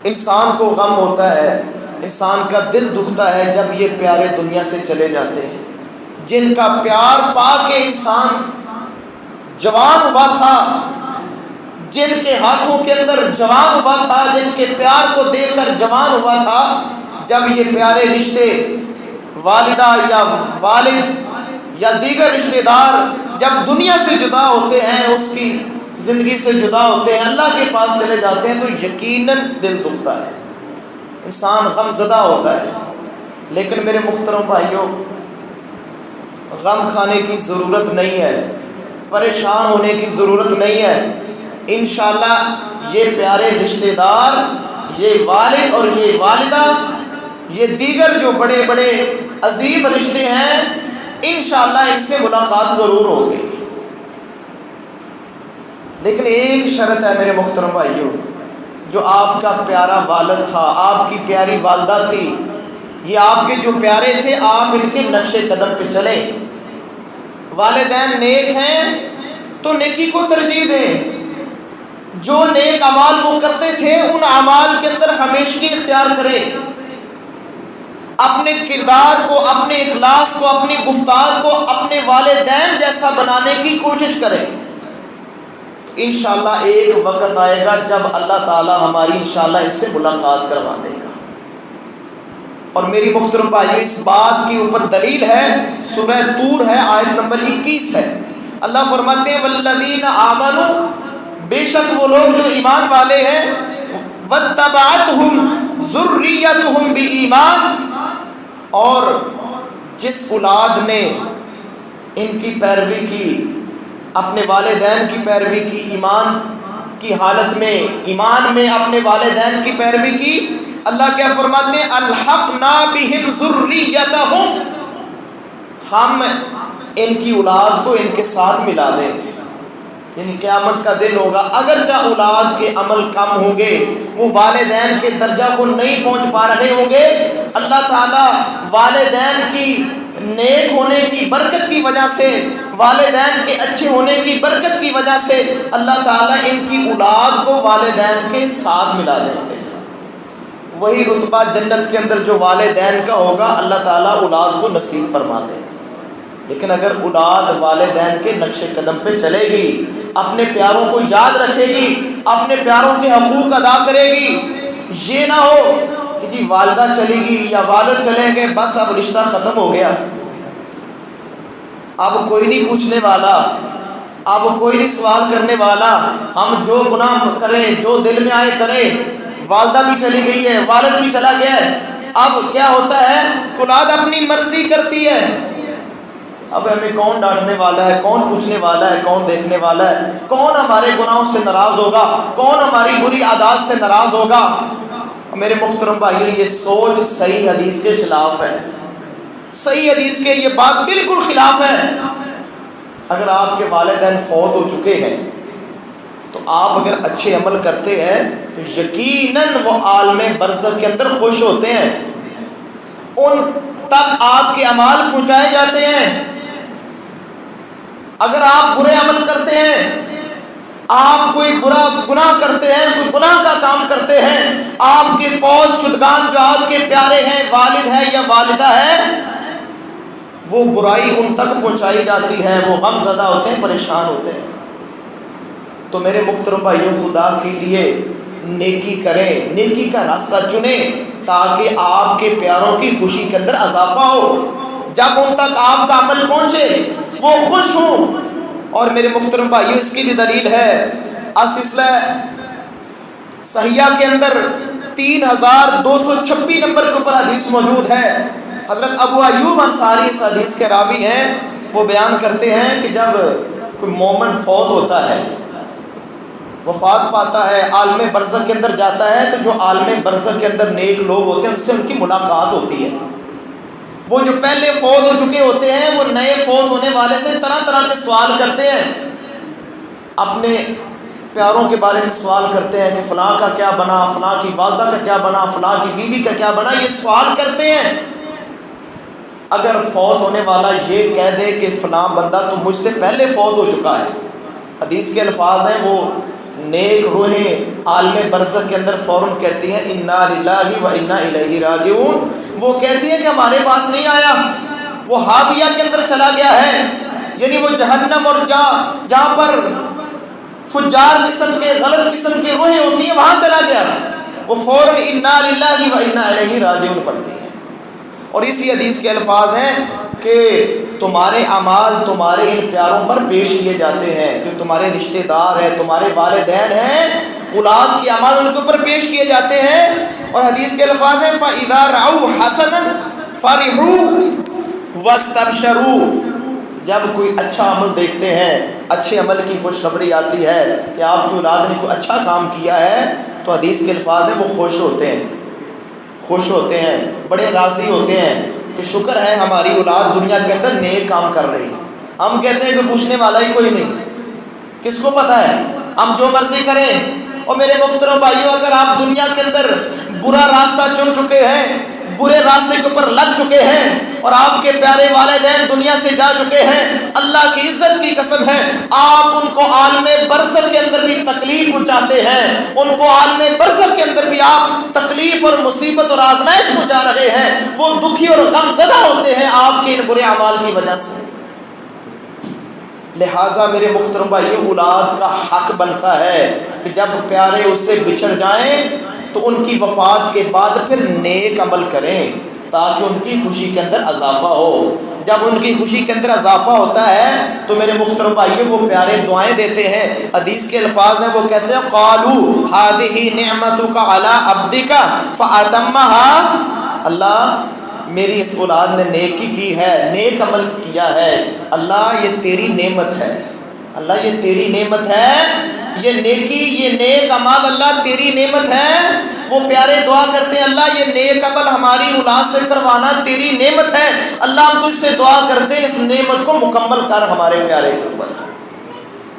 انسان کو غم ہوتا ہے، انسان کا دل دکھتا ہے جب یہ پیارے دنیا سے چلے جاتے ہیں، جن کا پیار پا کے انسان جوان ہوا تھا، جن کے ہاتھوں کے اندر جوان ہوا تھا، جن کے پیار کو دیکھ کر جوان ہوا تھا، جب یہ پیارے رشتے والدہ یا والد یا دیگر رشتہ دار جب دنیا سے جدا ہوتے ہیں، اس کی زندگی سے جدا ہوتے ہیں، اللہ کے پاس چلے جاتے ہیں، تو یقیناً دل دکھتا ہے، انسان غم زدہ ہوتا ہے۔ لیکن میرے محترم بھائیوں، غم کھانے کی ضرورت نہیں ہے، پریشان ہونے کی ضرورت نہیں ہے۔ انشاءاللہ یہ پیارے رشتہ دار، یہ والد اور یہ والدہ، یہ دیگر جو بڑے بڑے عظیم رشتے ہیں، انشاءاللہ ان سے ملاقات ضرور ہوگی۔ لیکن ایک شرط ہے میرے محترم بھائیوں، جو آپ کا پیارا والد تھا، آپ کی پیاری والدہ تھی، یہ آپ کے جو پیارے تھے، آپ ان کے نقش قدم پہ چلیں۔ والدین نیک ہیں تو نیکی کو ترجیح دیں، جو نیک اعمال وہ کرتے تھے ان اعمال کے اندر ہمیشگی اختیار کریں، اپنے کردار کو، اپنے اخلاص کو، اپنی گفتار کو اپنے والدین جیسا بنانے کی کوشش کریں۔ انشاءاللہ ایک وقت آئے گا جب اللہ تعالی ہماری انشاءاللہ ان سے ملاقات کروا دے گا۔ اور میری محترم بھائیو، اس بات کی اوپر دلیل ہے، سورہ طور ہے، آیت نمبر 21 ہے۔ اللہ فرماتے ہیں والذین آمنوا، بے شک وہ لوگ جو ایمان والے ہیں، واتبعتہم ذریتہم بایمان، اور جس اولاد نے ان کی پیروی کی، اپنے والدین کی پیروی کی، ایمان کی حالت میں، ایمان میں اپنے والدین کی پیروی کی، اللہ کیا فرماتے ہیں الحقنا بہم ذریتہم، ہم ان کی اولاد کو ان کے ساتھ ملا دیں گے۔ یعنی قیامت کا دن ہوگا، اگرچہ اولاد کے عمل کم ہوں گے، وہ والدین کے درجہ کو نہیں پہنچ پا رہے ہوں گے، اللہ تعالیٰ والدین کی نیک ہونے کی برکت کی وجہ سے، والدین کے اچھے ہونے کی برکت کی وجہ سے اللہ تعالیٰ ان کی اولاد کو والدین کے ساتھ ملا دیں گے۔ وہی رتبہ جنت کے اندر جو والدین کا ہوگا، اللہ تعالیٰ اولاد کو نصیب فرما دے گا۔ لیکن اگر اولاد والدین کے نقش قدم پہ چلے گی، اپنے پیاروں کو یاد رکھے گی، اپنے پیاروں کے حقوق ادا کرے گی، یہ نہ ہو کہ جی والدہ چلی گی یا والد چلے گئے، بس اب رشتہ ختم ہو گیا، اب کوئی نہیں پوچھنے والا، اب کوئی نہیں سوال کرنے والا، ہم جو گناہ کریں، جو دل میں آئے کریں، والدہ بھی چلی گئی ہے، والد بھی چلا گیا ہے، اب کیا ہوتا ہے، اولاد اپنی مرضی کرتی ہے، اب ہمیں کون ڈانٹنے والا ہے، کون پوچھنے والا ہے، کون دیکھنے والا ہے، کون ہمارے گناہوں سے ناراض ہوگا، کون ہماری بری عادات سے ناراض ہوگا۔ میرے محترم بھائیو، یہ سوچ صحیح حدیث کے خلاف ہے، صحیح حدیث کے یہ بات بالکل خلاف ہے۔ اگر آپ کے والدین فوت ہو چکے ہیں تو آپ اگر اچھے عمل کرتے ہیں تو یقیناً وہ عالم برزخ کے اندر خوش ہوتے ہیں، ان تک آپ کے اعمال پہنچائے جاتے ہیں۔ اگر آپ برے عمل کرتے ہیں، آپ کوئی برا گناہ کرتے ہیں، کوئی گناہ کا کام کرتے ہیں، آپ کے فوت شدگان جو آپ کے پیارے ہیں، والد ہے یا والدہ ہے، وہ برائی ان تک پہنچائی جاتی ہے، وہ غم زدہ ہوتے ہیں، پریشان ہوتے ہیں۔ تو میرے محترم بھائیوں، خدا کے لیے نیکی کریں، نیکی کا راستہ چنیں، تاکہ آپ کے پیاروں کی خوشی کے اندر اضافہ ہو، جب ان تک آپ کا عمل پہنچے وہ خوش ہوں۔ اور میرے محترم بھائیوں، اس کی بھی دلیل ہے، السلسلہ صحیحہ کے اندر 3226 نمبر کے اوپر حدیث موجود ہے۔ حضرت ابو ایوب انصاری اس حدیث کے راوی ہیں، وہ بیان کرتے ہیں کہ جب کوئی مومن فوت ہوتا ہے، وفات پاتا ہے، عالم برزخ کے اندر جاتا ہے، تو جو عالم برزخ کے اندر نیک لوگ ہوتے ہیں ان سے ان کی ملاقات ہوتی ہے۔ وہ جو پہلے فوت ہو چکے ہوتے ہیں، وہ نئے فوت ہونے والے سے طرح طرح کے سوال کرتے ہیں، اپنے پیاروں کے بارے میں سوال کرتے ہیں کہ فلاں کا کیا بنا، فلاں کی والدہ کا کیا بنا، فلاں کی بیوی کا کیا بنا، یہ سوال کرتے ہیں۔ اگر فوت ہونے والا یہ کہہ دے کہ فلاں بندہ تو مجھ سے پہلے فوت ہو چکا ہے، حدیث کے الفاظ ہیں، وہ نیک روحیں عالم برزخ کے اندر فوراً کہتی ہیں انا للہ و انا الیہ راجعون. وہ کہتی ہیں کہ ہمارے پاس نہیں آیا، وہ ہاویہ کے اندر چلا گیا ہے، یعنی وہ جہنم اور جہاں پر فجار قسم کے غلط قسم کی روحیں ہوتی ہیں وہاں چلا گیا. وہ فوراً انا للہ و انا الیہ راجعون پڑھتی ہیں. اور اسی حدیث کے الفاظ ہیں کہ تمہارے اعمال تمہارے ان پیاروں پر پیش کیے جاتے ہیں، جو تمہارے رشتہ دار ہیں، تمہارے والدین ہیں، اولاد کے اعمال ان کے اوپر پیش کیے جاتے ہیں. اور حدیث کے الفاظ ہیں فَإِذَا رَأَوْا حَسَنًا فَرِحُوا وَاسْتَبْشَرُوا. جب کوئی اچھا عمل دیکھتے ہیں، اچھے عمل کی خوشخبری آتی ہے کہ آپ کی اولاد نے کوئی اچھا کام کیا ہے، تو حدیث کے الفاظ ہیں وہ خوش ہوتے ہیں، خوش ہوتے ہیں، بڑے راضی ہوتے ہیں کہ شکر ہے ہماری اولاد دنیا کے اندر نیک کام کر رہی. ہم کہتے ہیں کہ پوچھنے والا ہی کوئی نہیں، کس کو پتہ ہے، ہم جو مرضی کریں. اور میرے محترم بھائیوں، اگر آپ دنیا کے اندر برا راستہ چن چکے ہیں، برے راستے کے اوپر لگ چکے ہیں، اور آپ کے پیارے والدین دنیا سے جا چکے ہیں، اللہ کی عزت کی قسم ہے آپ ان کو عالم برزخ کے اندر بھی تکلیف پہنچاتے ہیں، ان کو عالم برزخ کے اندر بھی آپ تکلیف اور مصیبت اور آزمائش پہنچا رہے ہیں. وہ دکھی اور غم زدہ ہوتے ہیں آپ کے ان برے اعمال کی وجہ سے. لہٰذا میرے محترم بھائیوں، اولاد کا حق بنتا ہے کہ جب پیارے اس سے بچھڑ جائیں تو ان کی وفات کے بعد پھر نیک عمل کریں تاکہ ان کی خوشی کے اندر اضافہ ہو. جب ان کی خوشی کے اندر اضافہ ہوتا ہے تو میرے محترم بھائیوں وہ پیارے دعائیں دیتے ہیں. حدیث کے الفاظ ہیں، وہ کہتے ہیں قالوا هذه نعمتك على عبدك فأتمها. اللہ میری اس اولاد نے نیکی کی ہے، نیک عمل کیا ہے، اللہ یہ تیری نعمت ہے، اللہ یہ تیری نعمت ہے، یہ نیکی یہ نیک عمل اللہ تیری نعمت ہے. وہ پیارے دعا کرتے ہیں اللہ یہ نیک عمل ہماری اولاد سے کروانا تیری نعمت ہے، اللہ ہم تجھ سے دعا کرتے ہیں اس نعمت کو مکمل کر ہمارے پیارے کے اوپر.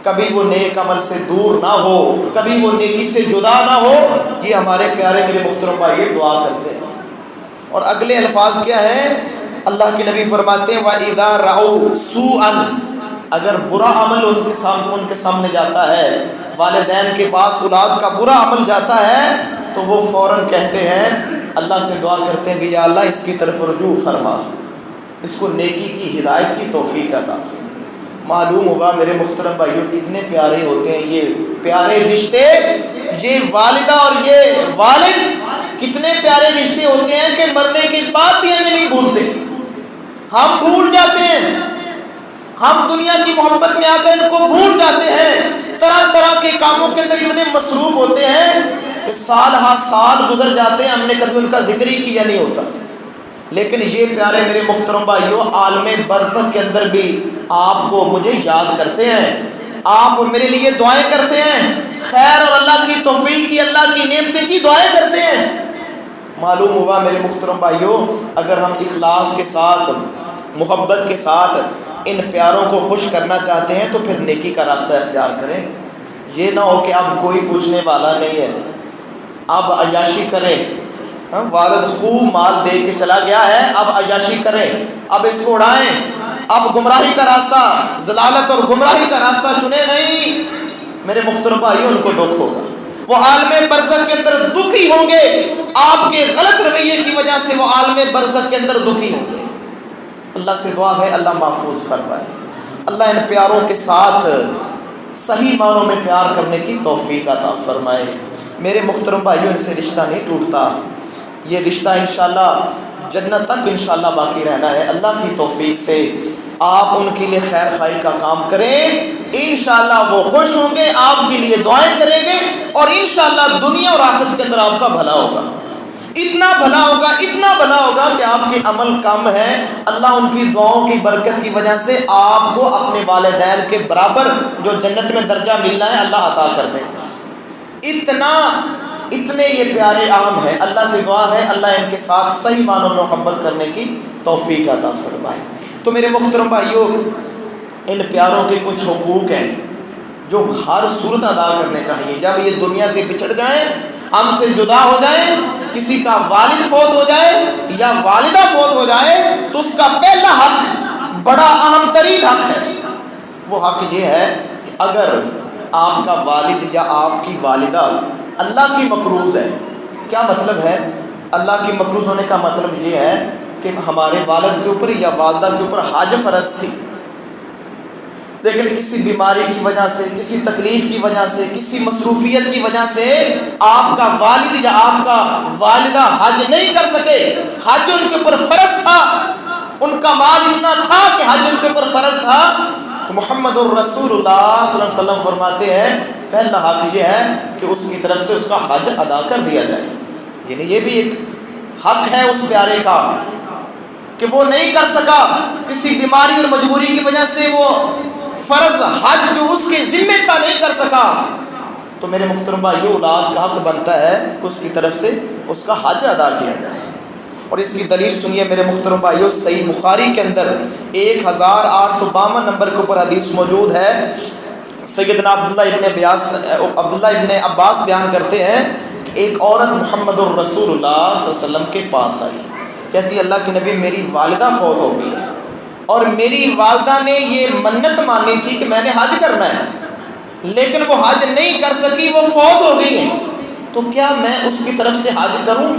کبھی وہ نیک عمل سے دور نہ ہو، کبھی وہ نیکی سے جدا نہ ہو. یہ ہمارے پیارے میرے محترم بھائی دعا کرتے ہیں. اور اگلے الفاظ کیا ہیں؟ اللہ کے نبی فرماتے ہیں وَإِذَا رَأَوْا سُوءًا. اگر برا عمل ان کے سامنے جاتا ہے، والدین کے پاس اولاد کا برا عمل جاتا ہے، تو وہ فوراً کہتے ہیں، اللہ سے دعا کرتے ہیں کہ یا اللہ اس کی طرف رجوع فرما، اس کو نیکی کی ہدایت کی توفیق عطا فرما. معلوم ہوگا میرے محترم بھائیوں کتنے پیارے ہوتے ہیں یہ پیارے رشتے، یہ والدہ اور یہ والد کتنے پیارے رشتے ہوتے ہیں کہ مرنے کے بعد بھی ہمیں نہیں بھولتے. ہم بھول جاتے ہیں، ہم دنیا کی محبت میں آ کر ان کو بھول جاتے ہیں، طرح طرح کے کاموں کے اندر اتنے مصروف ہوتے ہیں کہ سال ہاں سال گزر جاتے ہیں، ہم نے کبھی ان کا ذکر ہی کیا نہیں ہوتا. لیکن یہ پیارے میرے محترم بھائیوں عالم برزخ کے اندر بھی آپ کو مجھے یاد کرتے ہیں، آپ میرے لیے دعائیں کرتے ہیں، خیر اور اللہ کی توفیق کی اللہ کی نعمتیں کی دعائیں کرتے ہیں. معلوم ہوا میرے محترم بھائیوں اگر ہم اخلاص کے ساتھ محبت کے ساتھ ان پیاروں کو خوش کرنا چاہتے ہیں تو پھر نیکی کا راستہ اختیار کریں. یہ نہ ہو کہ اب کوئی پوچھنے والا نہیں ہے، اب عیاشی کریں، والد خوب مال دے کے چلا گیا ہے، اب عیاشی کریں، اب اس کو اڑائیں، اب گمراہی کا راستہ ضلالت اور گمراہی کا راستہ چنے نہیں. میرے محترم بھائیوں ان کو دکھ ہوگا، وہ عالم برزخ کے اندر دکھی ہوں گے، آپ کے غلط رویے کی وجہ سے وہ عالم برزخ کے اندر دکھی ہوں گے. اللہ سے دعا ہے اللہ محفوظ فرمائے، اللہ ان پیاروں کے ساتھ صحیح معنوں میں پیار کرنے کی توفیق عطا فرمائے. میرے محترم بھائیوں ان سے رشتہ نہیں ٹوٹتا، یہ رشتہ انشاءاللہ جنت تک انشاءاللہ باقی رہنا ہے. اللہ کی توفیق سے آپ ان کے لیے خیر خواہی کا کام کریں، انشاءاللہ وہ خوش ہوں گے، آپ کے لیے دعائیں کریں گے، اور انشاءاللہ دنیا اور آخرت کے اندر آپ کا بھلا ہوگا. اتنا بھلا ہوگا، اتنا بھلا ہوگا کہ آپ کے عمل کم ہے، اللہ ان کی دعاؤں کی برکت کی وجہ سے آپ کو اپنے والدین کے برابر جو جنت میں درجہ ملنا ہے اللہ عطا کر دے گا. اتنے یہ پیارے عام ہیں. اللہ سے دعا ہے اللہ ان کے ساتھ صحیح معنوں میں محبت کرنے کی توفیق عطا فرمائے. تو میرے محترم بھائیوں ان پیاروں کے کچھ حقوق ہیں جو ہر صورت ادا کرنے چاہیے. جب یہ دنیا سے بچھڑ جائیں، ہم سے جدا ہو جائیں، کسی کا والد فوت ہو جائے یا والدہ فوت ہو جائے، تو اس کا پہلا حق بڑا اہم ترین حق ہے. وہ حق یہ ہے کہ اگر آپ کا والد یا آپ کی والدہ اللہ کی مقروض ہے. کیا مطلب ہے؟ اللہ کی مقروض ہونے کا مطلب یہ ہے کہ ہمارے والد کے اوپر یا والدہ کے اوپر حج فرض تھی، لیکن کسی بیماری کی وجہ سے، کسی تکلیف کی وجہ سے، کسی مصروفیت کی وجہ سے آپ کا والد یا آپ کا والدہ حج نہیں کر سکے. حج ان کے اوپر فرض تھا، ان کا مال اتنا تھا کہ حج ان کے اوپر فرض تھا. تو محمد الرسول اللہ صلی اللہ علیہ وسلم فرماتے ہیں پہلا حق یہ ہے کہ اس کی طرف سے اس کا حج ادا کر دیا جائے. یعنی یہ بھی ایک حق ہے اس پیارے کا کہ وہ نہیں کر سکا، کسی بیماری اور مجبوری کی وجہ سے وہ فرض حج جو اس کے ذمہ تھا نہیں کر سکا. تو میرے محترم بھائیو، اولاد کا حق بنتا ہے کہ اس کی طرف سے اس کا حج ادا کیا جائے. اور اس کی دلیل سنیے میرے محترم بھائیو، صحیح بخاری کے اندر 1852 نمبر کے اوپر حدیث موجود ہے. سیدنا عبداللہ ابن عباس بیان کرتے ہیں کہ ایک عورت محمد الرسول اللہ صلی اللہ علیہ وسلم کے پاس آئی، کہتی اللہ کے نبی میری والدہ فوت ہو گئی ہے اور میری والدہ نے یہ منت مانی تھی کہ میں نے حج کرنا ہے، لیکن وہ حج نہیں کر سکی، وہ فوت ہو گئی ہے، تو کیا میں اس کی طرف سے حج کروں؟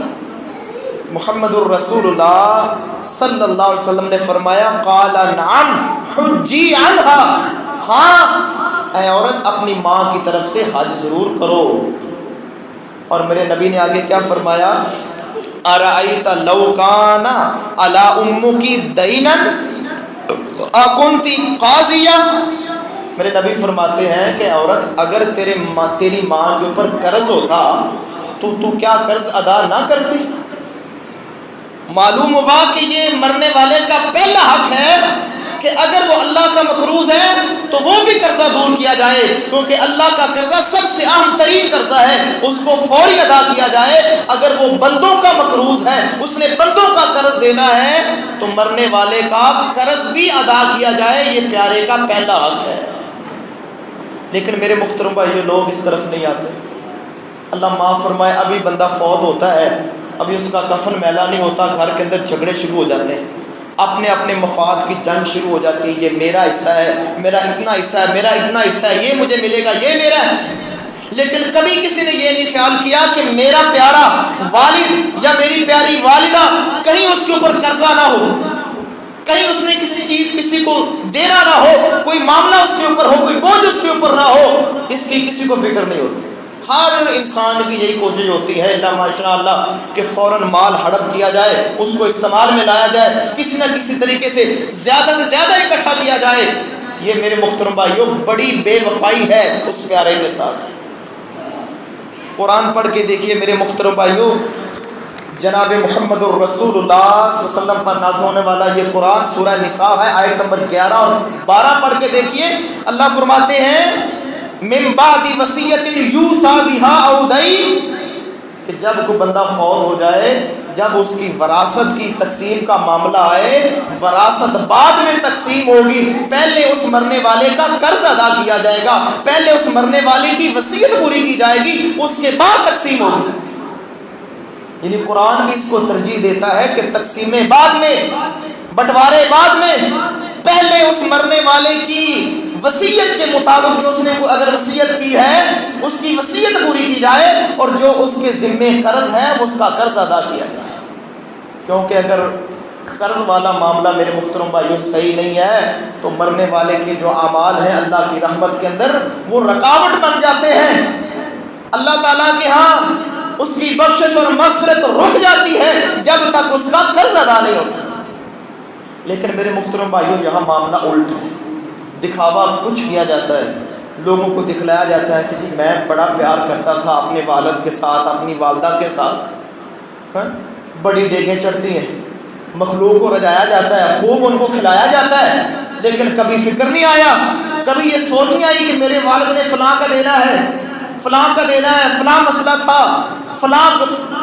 محمد الرسول اللہ صلی اللہ علیہ وسلم نے فرمایا قال نعم حجی عنہا، ہاں اے عورت اپنی ماں کی طرف سے حج ضرور کرو. اور میرے نبی نے آگے کیا فرمایا؟ ارأیت لو کان علی امکی دینا اکنتی قاضیہ. میرے نبی فرماتے ہیں کہ عورت اگر تیری ماں کے اوپر قرض ہوتا تو کیا قرض ادا نہ کرتی؟ معلوم ہوا کہ یہ مرنے والے کا پہلا حق ہے کہ اگر وہ اللہ کا مقروض ہے تو وہ بھی قرضہ دور کیا جائے، کیونکہ اللہ کا قرضہ سب سے اہم ترین قرضہ ہے، اس کو فوری ادا کیا جائے. اگر وہ بندوں کا مقروض ہے، اس نے بندوں کا قرض دینا ہے، تو مرنے والے کا قرض بھی ادا کیا جائے. یہ پیارے کا پہلا حق ہے. لیکن میرے محترم بھائی لوگ اس طرف نہیں آتے. اللہ معاف فرمائے، ابھی بندہ فوت ہوتا ہے، ابھی اس کا کفن میلا نہیں ہوتا، گھر کے اندر جھگڑے شروع ہو جاتے ہیں، اپنے مفاد کی جنگ شروع ہو جاتی ہے. یہ میرا حصہ ہے، میرا اتنا حصہ ہے، میرا اتنا حصہ ہے، یہ مجھے ملے گا، یہ میرا ہے. لیکن کبھی کسی نے یہ نہیں خیال کیا کہ میرا پیارا والد یا میری پیاری والدہ کہیں اس کے اوپر قرضہ نہ ہو، کہیں اس نے کسی کو دینا نہ ہو، کوئی معاملہ اس کے اوپر ہو، کوئی بوجھ اس کے اوپر نہ ہو، اس کی کسی کو فکر نہیں ہوتی. ہر انسان کی یہی کوشش ہوتی ہے اللہ ماشاء اللہ کہ فوراً مال ہڑپ کیا جائے، اس کو استعمال میں لایا جائے، کسی نہ کسی طریقے سے زیادہ اکٹھا کیا جائے. یہ میرے محترم بھائیوں بڑی بے وفائی ہے اس پیارے کے ساتھ. قرآن پڑھ کے دیکھیے میرے محترم بھائیوں، جناب محمد الرسول اللہ صلی اللہ علیہ وسلم پر نازل ہونے والا یہ قرآن سورہ نساء ہے، آیت نمبر 11 اور 12 پڑھ کے دیکھیے. اللہ فرماتے ہیں من بعد وصیت یوصی بہا او دین، کہ جب کوئی بندہ فوت ہو جائے، جب اس کی وراثت کی تقسیم کا معاملہ آئے، وراثت بعد میں تقسیم ہوگی، پہلے اس مرنے والے کا قرض ادا کیا جائے گا، پہلے اس مرنے والے کی وصیت پوری کی جائے گی، اس کے بعد تقسیم ہوگی. یعنی قرآن بھی اس کو ترجیح دیتا ہے کہ تقسیمیں بعد میں، بٹوارے بعد میں، پہلے اس مرنے والے کی وصیت کے مطابق جو اس نے اگر وصیت کی ہے اس کی وصیت پوری کی جائے، اور جو اس کے ذمے قرض ہے اس کا قرض ادا کیا جائے. کیونکہ اگر قرض والا معاملہ میرے محترم بھائیوں صحیح نہیں ہے تو مرنے والے کے جو اعمال ہیں اللہ کی رحمت کے اندر وہ رکاوٹ بن جاتے ہیں. اللہ تعالیٰ کے ہاں اس کی بخشش اور مغفرت رک جاتی ہے جب تک اس کا قرض ادا نہیں ہوتا. لیکن میرے محترم بھائیوں یہاں معاملہ الٹ ہے، دکھاوا کچھ کیا جاتا ہے، لوگوں کو دکھلایا جاتا ہے کہ جی میں بڑا پیار کرتا تھا اپنے والد کے ساتھ، اپنی والدہ کے ساتھ، بڑی ڈیگیں چڑھتی ہیں، مخلوق کو رجایا جاتا ہے، خوب ان کو کھلایا جاتا ہے، لیکن کبھی فکر نہیں آیا، کبھی یہ سوچ نہیں آئی کہ میرے والد نے فلاں کا دینا ہے، فلاں کا دینا ہے، فلاں مسئلہ تھا، فلاں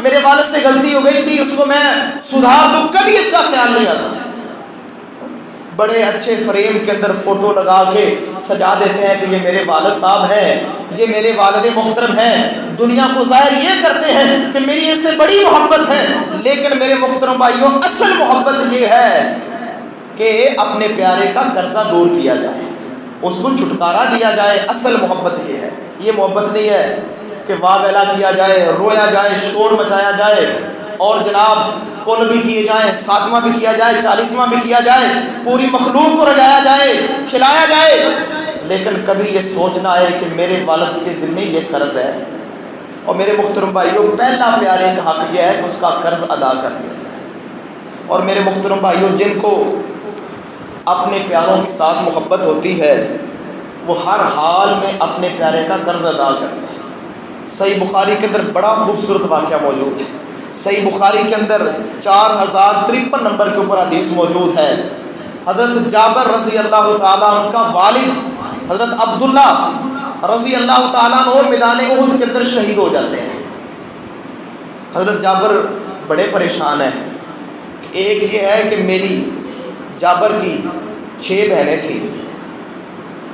میرے والد سے غلطی ہو گئی تھی، اس کو میں سدھار دوں. کبھی اس کا خیال نہیں آتا. بڑے اچھے فریم کے اندر فوٹو لگا کے سجا دیتے ہیں کہ یہ میرے والد صاحب ہیں، یہ میرے والد محترم ہیں، دنیا کو ظاہر یہ کرتے ہیں کہ میری ان سے بڑی محبت ہے. لیکن میرے محترم بھائیوں اصل محبت یہ ہے کہ اپنے پیارے کا قرضہ دور کیا جائے، اس کو چھٹکارا دیا جائے. اصل محبت یہ ہے. یہ محبت نہیں ہے کہ واہ ویلا کیا جائے, رویا جائے, شور مچایا جائے اور جناب کل بھی کیے جائیں, ساتواں بھی کیا جائے, 40واں بھی کیا جائے, پوری مخلوق کو رجایا جائے, کھلایا جائے, لیکن کبھی یہ سوچنا ہے کہ میرے والد کے ذمہ یہ قرض ہے. اور میرے محترم بھائیوں, پہلا پیارے کا حق یہ ہے کہ اس کا قرض ادا کر دیا جائے. اور میرے محترم بھائیوں, جن کو اپنے پیاروں کے ساتھ محبت ہوتی ہے وہ ہر حال میں اپنے پیارے کا قرض ادا کرتے ہیں. صحیح بخاری کے اندر بڑا خوبصورت واقعہ موجود ہے. صحیح بخاری کے اندر 4053 نمبر کے اوپر حدیث موجود ہے. حضرت جابر رضی اللہ تعالیٰ عنہ کا والد حضرت عبداللہ رضی اللہ تعالیٰ عنہ میدان احد کے اندر شہید ہو جاتے ہیں. حضرت جابر بڑے پریشان ہیں. ایک یہ ہے کہ میری جابر کی 6 بہنیں تھیں,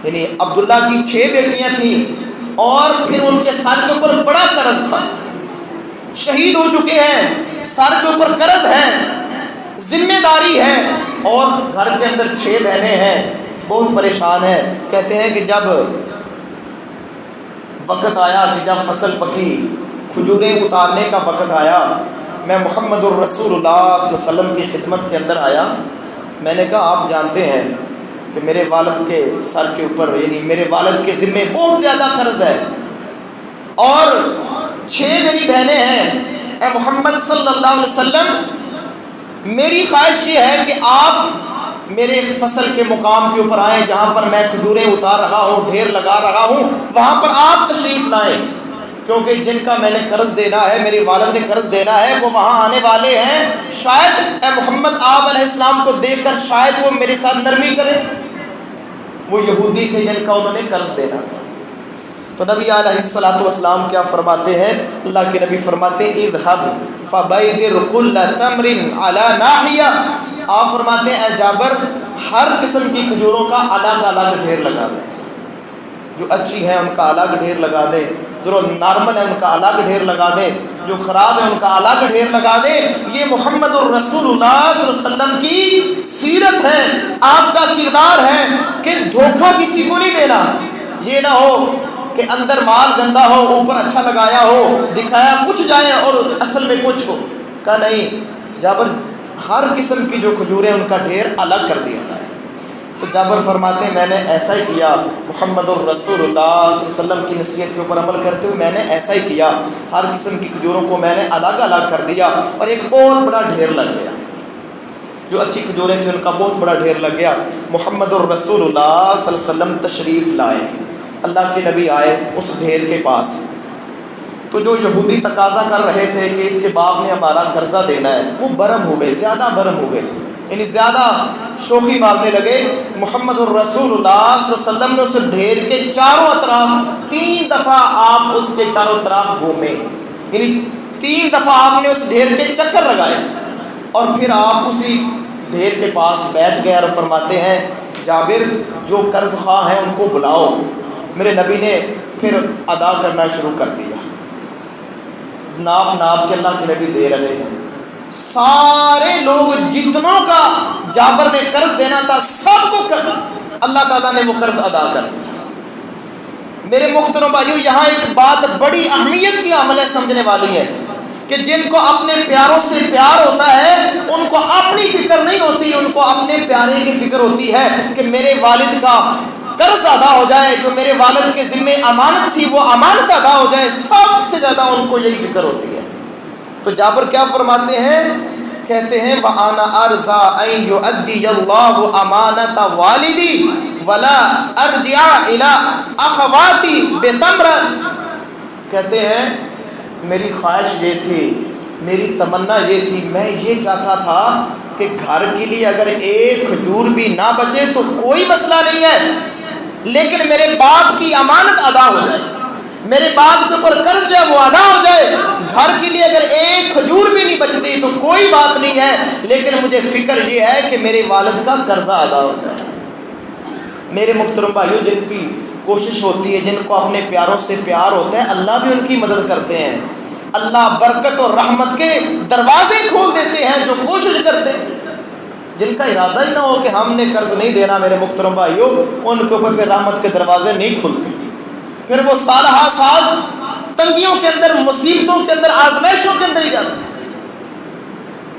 یعنی عبداللہ کی 6 بیٹیاں تھیں اور پھر ان کے سر کے اوپر بڑا قرض تھا. شہید ہو چکے ہیں, سر کے اوپر قرض ہے, ذمہ داری ہے, اور گھر کے اندر 6 بہنیں ہیں, بہت پریشان ہیں. کہتے ہیں کہ جب وقت آیا کہ جب فصل پکی, کھجوریں اتارنے کا وقت آیا, میں محمد الرسول اللہ صلی اللہ علیہ وسلم کی خدمت کے اندر آیا. میں نے کہا آپ جانتے ہیں کہ میرے والد کے سر کے اوپر, یعنی میرے والد کے ذمے بہت زیادہ قرض ہے اور 6 میری بہنیں ہیں. اے محمد صلی اللہ علیہ وسلم, میری خواہش یہ ہے کہ آپ میرے فصل کے مقام کے اوپر آئیں, جہاں پر میں کھجوریں اتار رہا ہوں, ڈھیر لگا رہا ہوں, وہاں پر آپ تشریف لائیں, کیونکہ جن کا میں نے قرض دینا ہے, میرے والد نے قرض دینا ہے, وہ وہاں آنے والے ہیں. شاید اے محمد آپ علیہ السلام کو دیکھ کر شاید وہ میرے ساتھ نرمی کریں. وہ یہودی تھے جن کا انہوں نے قرض دینا تھا. تو نبی علیہ الصلوۃ والسلام کیا فرماتے ہیں؟ اللہ کے نبی فرماتے ہیں اذهب فبیدر كل تمر على ناحیہ. آپ فرماتے ہیں اے جابر, ہر قسم کی کھجوروں کا الگ الگ ڈھیر لگا دیں. جو اچھی ہیں ان کا الگ ڈھیر لگا دیں, جو نارمل ہے ان کا الگ ڈھیر لگا دیں, جو خراب ہے ان کا الگ ڈھیر لگا دیں. یہ محمد الرسول اللہ صلی اللہ علیہ وسلم کی سیرت ہے, آپ کا کردار ہے کہ دھوکہ کسی کو نہیں دینا. یہ نہ ہو کہ اندر مال گندا ہو, اوپر اچھا لگایا ہو, دکھایا کچھ جائے اور اصل میں کچھ ہو. کہا نہیں جابر, ہر قسم کی جو کھجوریں ان کا ڈھیر الگ کر دیا جائے. تو جابر فرماتے ہیں میں نے ایسا ہی کیا, محمد الرسول اللہ صلی اللہ علیہ وسلم کی نصیحت کے اوپر عمل کرتے ہوئے میں نے ایسا ہی کیا. ہر قسم کی کھجوروں کو میں نے الگ الگ کر دیا اور ایک بہت بڑا ڈھیر لگ گیا. جو اچھی کھجوریں تھیں ان کا بہت بڑا ڈھیر لگ گیا. محمد الرسول اللہ صلی اللہ علیہ وسلم تشریف لائے, اللہ کے نبی آئے اس ڈھیر کے پاس. تو جو یہودی تقاضا کر رہے تھے کہ اس کے باپ نے ہمارا قرضہ دینا ہے, وہ برہم ہو گئے, زیادہ برہم ہو گئے, یعنی زیادہ شوخی مارنے لگے. محمد الرسول اللہ صلی اللہ علیہ وسلم نے اس ڈھیر کے چاروں اطراف 3 دفعہ آپ اس کے چاروں طرف گھومے, یعنی 3 دفعہ آپ نے اس ڈھیر کے چکر لگائے اور پھر آپ اسی ڈھیر کے پاس بیٹھ گئے اور فرماتے ہیں جابر جو قرض خواہ ہیں ان کو بلاؤ. میرے نبی نے پھر ادا کرنا شروع کر دیا. ناپ کے اللہ کے نبی دے رہے ہیں. سارے لوگ جتنوں کا جابر نے قرض دینا تھا سب کو اللہ تعالیٰ نے وہ قرض ادا کر دیا. میرے محترم بھائیو, یہاں ایک بات بڑی اہمیت کی عمل ہے سمجھنے والی ہے کہ جن کو اپنے پیاروں سے پیار ہوتا ہے ان کو اپنی فکر نہیں ہوتی, ان کو اپنے پیارے کی فکر ہوتی ہے کہ میرے والد کا قرض ادا ہو جائے, جو میرے والد کے ذمے امانت تھی وہ امانت ادا ہو جائے. سب سے زیادہ ان کو یہی فکر ہوتی ہے. تو جابر کیا فرماتے ہیں؟ کہتے ہیں وَأَنَا أَرْضَىٰ أَن يُؤَدِّيَ اللَّهُ أَمَانَةَ وَالِدِي وَلَا أَرْجِعَ إِلَىٰ أَخَوَاتِي بِتَمْرٍ. کہتے ہیں میری خواہش یہ تھی, میری تمنا یہ تھی, میں یہ چاہتا تھا کہ گھر کے لیے اگر ایک کھجور بھی نہ بچے تو کوئی مسئلہ نہیں ہے, لیکن میرے باپ کی امانت ادا ہو جائے, میرے باپ کے اوپر قرض جو ہے وہ ادا ہو جائے. گھر کے لیے اگر ایک کھجور بھی نہیں بچتی تو کوئی بات نہیں ہے, لیکن مجھے فکر یہ ہے کہ میرے والد کا قرضہ ادا ہو جائے. میرے محترم بھائیو, جن کی کوشش ہوتی ہے, جن کو اپنے پیاروں سے پیار ہوتا ہے, اللہ بھی ان کی مدد کرتے ہیں. اللہ برکت اور رحمت کے دروازے کھول دیتے ہیں جو کوشش کرتے ہیں. جن کا ارادہ ہی نہ ہو کہ ہم نے قرض نہیں دینا میرے محترم بھائیوں، ان کے اوپر پھر رحمت کے دروازے نہیں کھلتے، پھر وہ سال ہا سال تنگیوں کے اندر، مصیبتوں کے اندر، آزمائشوں کے اندر ہی جاتے ہیں۔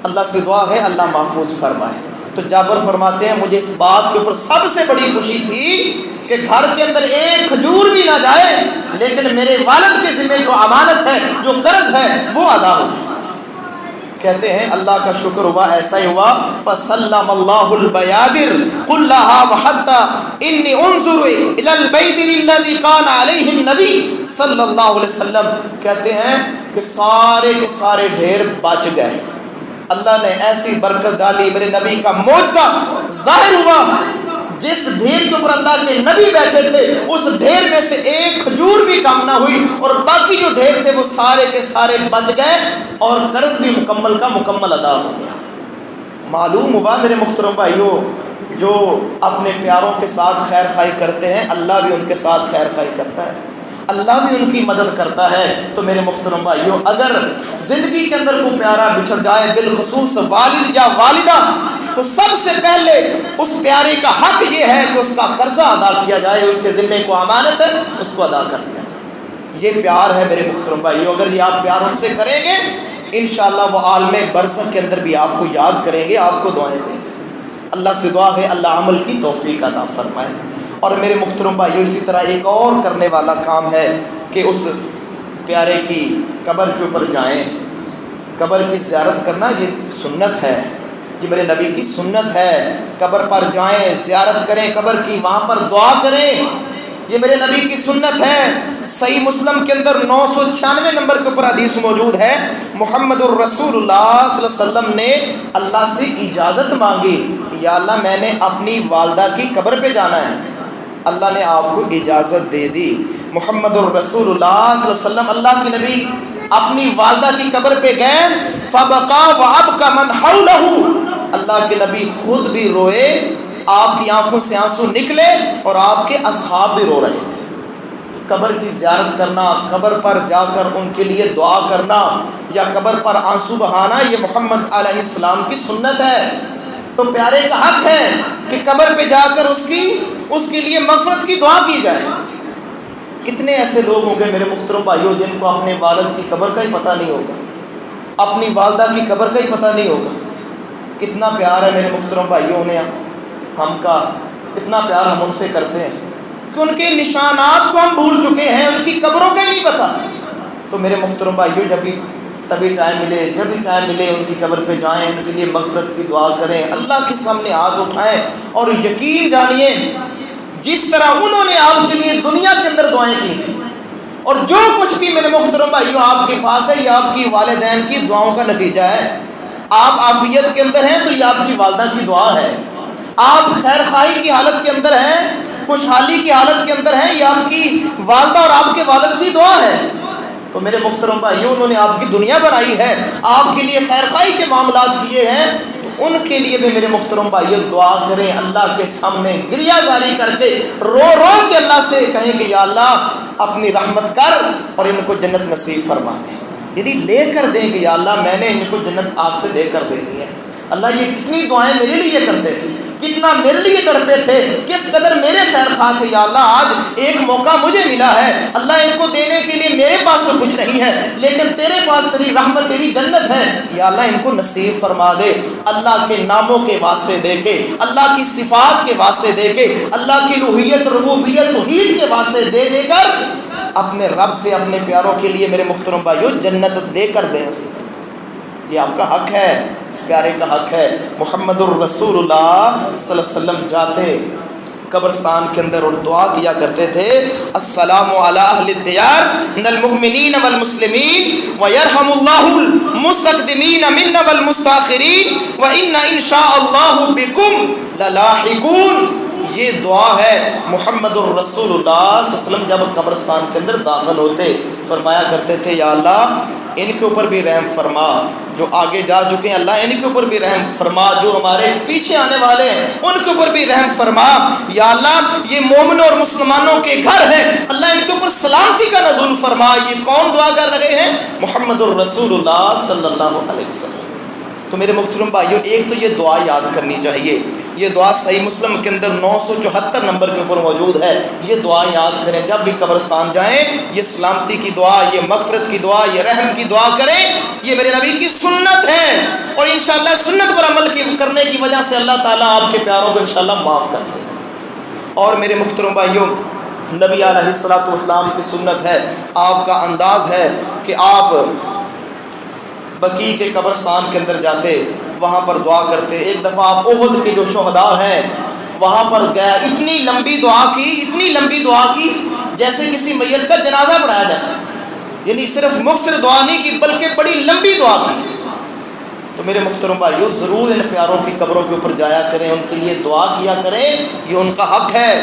اللہ سے دعا ہے اللہ محفوظ فرمائے۔ تو جابر فرماتے ہیں مجھے اس بات کے اوپر سب سے بڑی خوشی تھی کہ گھر کے اندر ایک کھجور بھی نہ جائے، لیکن میرے والد کے ذمہ جو امانت ہے، جو قرض ہے، وہ ادا ہو جائے۔ کہتے ہیں اللہ کا شکر ہوا، ایسا ہی ہوا۔ فسلم اللہ البیادر كلها وحتى انی انظر الى البیت الذی کان علیہ النبی صلی اللہ علیہ وسلم، کہتے ہیں کہ سارے کے سارے ڈھیر بچ گئے۔ اللہ نے ایسی برکت ڈالی، میرے نبی کا معجزہ ظاہر ہوا۔ جس ڈھیر کے اوپر اللہ کے نبی بیٹھے تھے، اس ڈھیر میں سے ایک کھجور بھی کم نہ ہوئی، اور باقی جو ڈھیر تھے وہ سارے کے سارے بچ گئے، اور قرض بھی مکمل کا مکمل ادا ہو گیا۔ معلوم ہوا میرے محترم بھائیوں، جو اپنے پیاروں کے ساتھ خیر خواہی کرتے ہیں، اللہ بھی ان کے ساتھ خیر خواہی کرتا ہے، اللہ بھی ان کی مدد کرتا ہے۔ تو میرے محترم بھائیوں، اگر زندگی کے اندر کوئی پیارا بچھڑ جائے، بالخصوص والد یا والدہ، تو سب سے پہلے اس پیارے کا حق یہ ہے کہ اس کا قرضہ ادا کیا جائے، اس کے ذمے کو امانت ہے، اس کو ادا کر دیا جائے۔ یہ پیار ہے میرے محترم بھائیوں، اگر یہ آپ پیار ان سے کریں گے، انشاءاللہ وہ عالم برزخ کے اندر بھی آپ کو یاد کریں گے، آپ کو دعائیں دیں گے۔ اللہ سے دعا ہے اللہ عمل کی توفیق عطا فرمائے۔ اور میرے محترم بھائیوں، اسی طرح ایک اور کرنے والا کام ہے کہ اس پیارے کی قبر کے اوپر جائیں، قبر کی زیارت کرنا یہ سنت ہے، یہ میرے نبی کی سنت ہے۔ قبر پر جائیں، زیارت کریں قبر کی، وہاں پر دعا کریں، یہ میرے نبی کی سنت ہے۔ صحیح مسلم کے اندر 996 نمبر کے اوپر حدیث موجود ہے، محمد الرسول اللہ صلی اللہ علیہ وسلم نے اللہ سے اجازت مانگی، یا اللہ میں نے اپنی والدہ کی قبر پہ جانا ہے، اللہ نے آپ کو اجازت دے دی۔ محمد الرسول اللہ صلی اللہ علیہ وسلم، اللہ کے نبی اپنی والدہ کی قبر پہ گئے، فبقا وابکا من حولہ، اللہ کے نبی خود بھی روئے، آپ کی آنکھوں سے آنسو نکلے، اور آپ کے اصحاب بھی رو رہے تھے۔ قبر کی زیارت کرنا، قبر پر جا کر ان کے لیے دعا کرنا، یا قبر پر آنسو بہانا، یہ محمد علیہ السلام کی سنت ہے۔ تو پیارے کا حق ہے کہ قبر پہ جا کر اس کے لیے مغفرت کی دعا کی جائے۔ کتنے ایسے لوگ ہوں گے میرے محترم بھائیوں جن کو اپنے والد کی قبر کا ہی پتہ نہیں ہوگا، اپنی والدہ کی قبر کا ہی پتہ نہیں ہوگا۔ کتنا پیار ہے میرے محترم بھائیوں نے ہم کا، کتنا پیار ہم ان سے کرتے ہیں کہ ان کے نشانات کو ہم بھول چکے ہیں، ان کی قبروں کا ہی نہیں پتہ۔ تو میرے محترم بھائیوں، جب بھی ٹائم ملے ان کی قبر پہ جائیں، ان کے لیے مغفرت کی دعا کریں، اللہ کے سامنے ہاتھ اٹھائیں، اور یقین جانیے جس طرح انہوں نے آپ کے لیے دنیا کے اندر دعائیں کی تھی، اور جو کچھ بھی میرے محترم بھائیوں آپ کے پاس ہے، یہ آپ کی والدین کی دعاؤں کا نتیجہ ہے۔ آپ عافیت کے اندر ہیں تو یہ آپ کی والدہ کی دعا ہے، آپ خیر خواہی کی حالت کے اندر ہیں، خوشحالی کی حالت کے اندر ہیں، یہ آپ کی والدہ اور آپ کے والد کی دعا ہے۔ تو میرے محترم بھائیوں، انہوں نے آپ کی دنیا بنائی ہے، آپ کے لیے خیر خواہی کے معاملات کیے ہیں، تو ان کے لیے بھی میرے محترم بھائیوں دعا کریں، اللہ کے سامنے گریہ زاری کر کے رو کے اللہ سے کہیں کہ یا اللہ اپنی رحمت کر اور ان کو جنت نصیب فرما دیں، یعنی لے کر دیں کہ یا اللہ میں نے ان کو جنت آپ سے لے کر دینی ہے۔ اللہ یہ کتنی دعائیں میرے لیے کرتے تھے، کتنا میرے لیے تڑپے تھے، کس قدر میرے خیر خواہ تھے، یا اللہ آج ایک موقع مجھے ملا ہے، اللہ ان کو دینے کے لیے میرے پاس تو کچھ نہیں ہے، لیکن تیرے پاس تیری رحمت تیری جنت ہے، یا اللہ ان کو نصیب فرما دے۔ اللہ کے ناموں کے واسطے دے کے، اللہ کی صفات کے واسطے دے کے، اللہ کی الوہیت ربوبیت توحید کے واسطے دے کر اپنے رب سے اپنے پیاروں کے لیے میرے محترم بھائیوں جنت دے کر دیں اسے۔ یہ آپ کا حق ہے، اس پیارے کا حق ہے۔ محمد الرسول اللہ صلی اللہ علیہ وسلم جاتے قبرستان کے اندر اور دعا کیا کرتے تھے، السلام علی اہل الدیار من المؤمنین والمسلمین ویرحم اللہ المستقدمین منا والمستاخرین وان ان شاء اللہ بکم للاحقون۔ یہ دعا ہے محمد الرسول اللہ صلی اللہ علیہ وسلم جب قبرستان کے اندر داخل ہوتے فرمایا کرتے تھے، یا اللہ ان کے اوپر بھی رحم فرما، جو آگے جا چکے ہیں اللہ ان کے اوپر بھی رحم فرما، جو ہمارے پیچھے آنے والے ہیں ان کے اوپر بھی رحم فرما، یا اللہ یہ مومنوں اور مسلمانوں کے گھر ہیں، اللہ ان کے اوپر سلامتی کا نزول فرما۔ یہ کون دعا کر رہے ہیں؟ محمد الرسول اللہ صلی اللہ علیہ وسلم۔ تو میرے محترم بھائیو، ایک تو یہ دعا یاد کرنی چاہیے، یہ دعا صحیح مسلم کے اندر 974 نمبر کے اوپر موجود ہے۔ یہ دعا یاد کریں، جب بھی قبرستان جائیں یہ سلامتی کی دعا، یہ مغفرت کی دعا، یہ رحم کی دعا کریں۔ یہ میرے نبی کی سنت ہے، اور انشاءاللہ سنت پر عمل کرنے کی وجہ سے اللہ تعالیٰ آپ کے پیاروں کو انشاءاللہ معاف کر دے گا۔ اور میرے محترم بھائیوں، نبی علیہ الصلوۃ والسلام کی سنت ہے، آپ کا انداز ہے کہ آپ بقیع کے قبرستان کے اندر جاتے، وہاں پر دعا کرتے۔ ایک دفعہ آپ احد کے جو شہداء ہیں وہاں پر گئے، اتنی لمبی دعا کی جیسے کسی میت کا جنازہ پڑھایا جاتا ہے، یعنی صرف مختصر دعا نہیں کی بلکہ بڑی لمبی دعا کی۔ تو میرے محترم بھائیو، ضرور ان پیاروں کی قبروں کے اوپر جایا کریں، ان کے لیے دعا کیا کریں، یہ ان کا حق ہے۔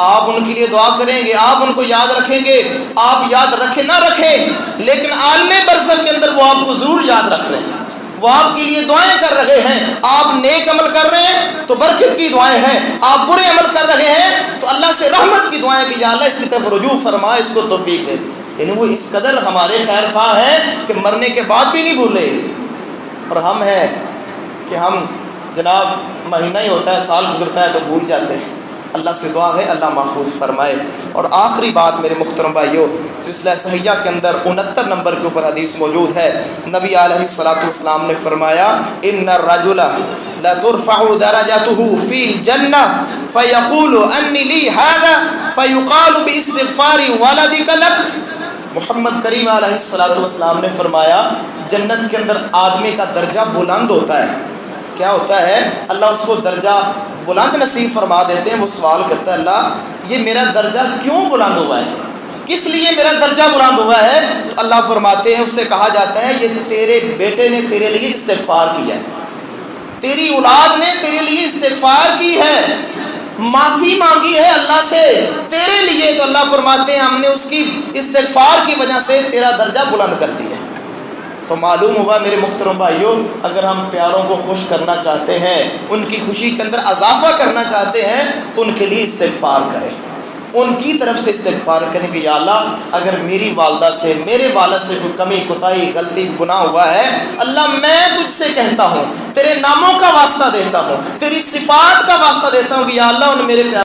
آپ ان کے لیے دعا کریں گے، آپ ان کو یاد رکھیں گے، آپ یاد رکھیں نہ رکھیں، لیکن عالم برزخ کے اندر وہ آپ کو ضرور یاد رکھ رہے ہیں، وہ آپ کے لیے دعائیں کر رہے ہیں۔ آپ نیک عمل کر رہے ہیں تو برکت کی دعائیں ہیں، آپ برے عمل کر رہے ہیں تو اللہ سے رحمت کی دعائیں کہ یا اللہ اس کی طرف رجوع فرما، اس کو توفیق دے۔ یعنی وہ اس قدر ہمارے خیر خواہ ہیں کہ مرنے کے بعد بھی نہیں بھولے، اور ہم ہیں کہ ہم جناب مہینہ ہی ہوتا ہے، سال گزرتا ہے تو بھول جاتے ہیں۔ اللہ سے دعا ہے اللہ محفوظ فرمائے۔ اور آخری بات میرے محترم بھائیو، سلسلہ صحیحہ کے اندر 69 نمبر کے اوپر حدیث موجود ہے، نبی علیہ الصلوۃ والسلام نے فرمایا ان الرجل لترفع درجته في الجنة فيقول انی لی هذا فيقال باستغفار ولدك لك۔ محمد کریم علیہ الصلوۃ والسلام نے فرمایا جنت کے اندر آدمی کا درجہ بلند ہوتا ہے۔ کیا ہوتا ہے؟ اللہ اس کو درجہ بلند نصیب فرما دیتے ہیں۔ وہ سوال کرتا ہے اللہ یہ میرا درجہ کیوں بلند ہوا ہے، کس لیے میرا درجہ بلند ہوا ہے؟ تو اللہ فرماتے ہیں، اس سے کہا جاتا ہے یہ تیرے بیٹے نے تیرے لیے استغفار کیا ہے، تیری اولاد نے تیرے لیے استغفار کی ہے، معافی مانگی ہے اللہ سے تیرے لیے۔ تو اللہ فرماتے ہیں ہم نے اس کی استغفار کی وجہ سے تیرا درجہ بلند کر دیا ہے۔ تو معلوم ہوا میرے محترم بھائیوں، اگر ہم پیاروں کو خوش کرنا چاہتے ہیں، ان کی خوشی کے اندر اضافہ کرنا چاہتے ہیں، ان کے لیے استغفار کریں، ان کی طرف سے استغفار کریں کہ یا اللہ اگر میری والدہ سے میرے والد سے کوئی کمی کوتاہی غلطی گناہ ہوا ہے، اللہ میں تجھ سے کہتا ہوں، تیرے ناموں کا واسطہ دیتا ہوں، تیری صفات کا واسطہ دیتا ہوں کہ یا اللہ ان میرے پیار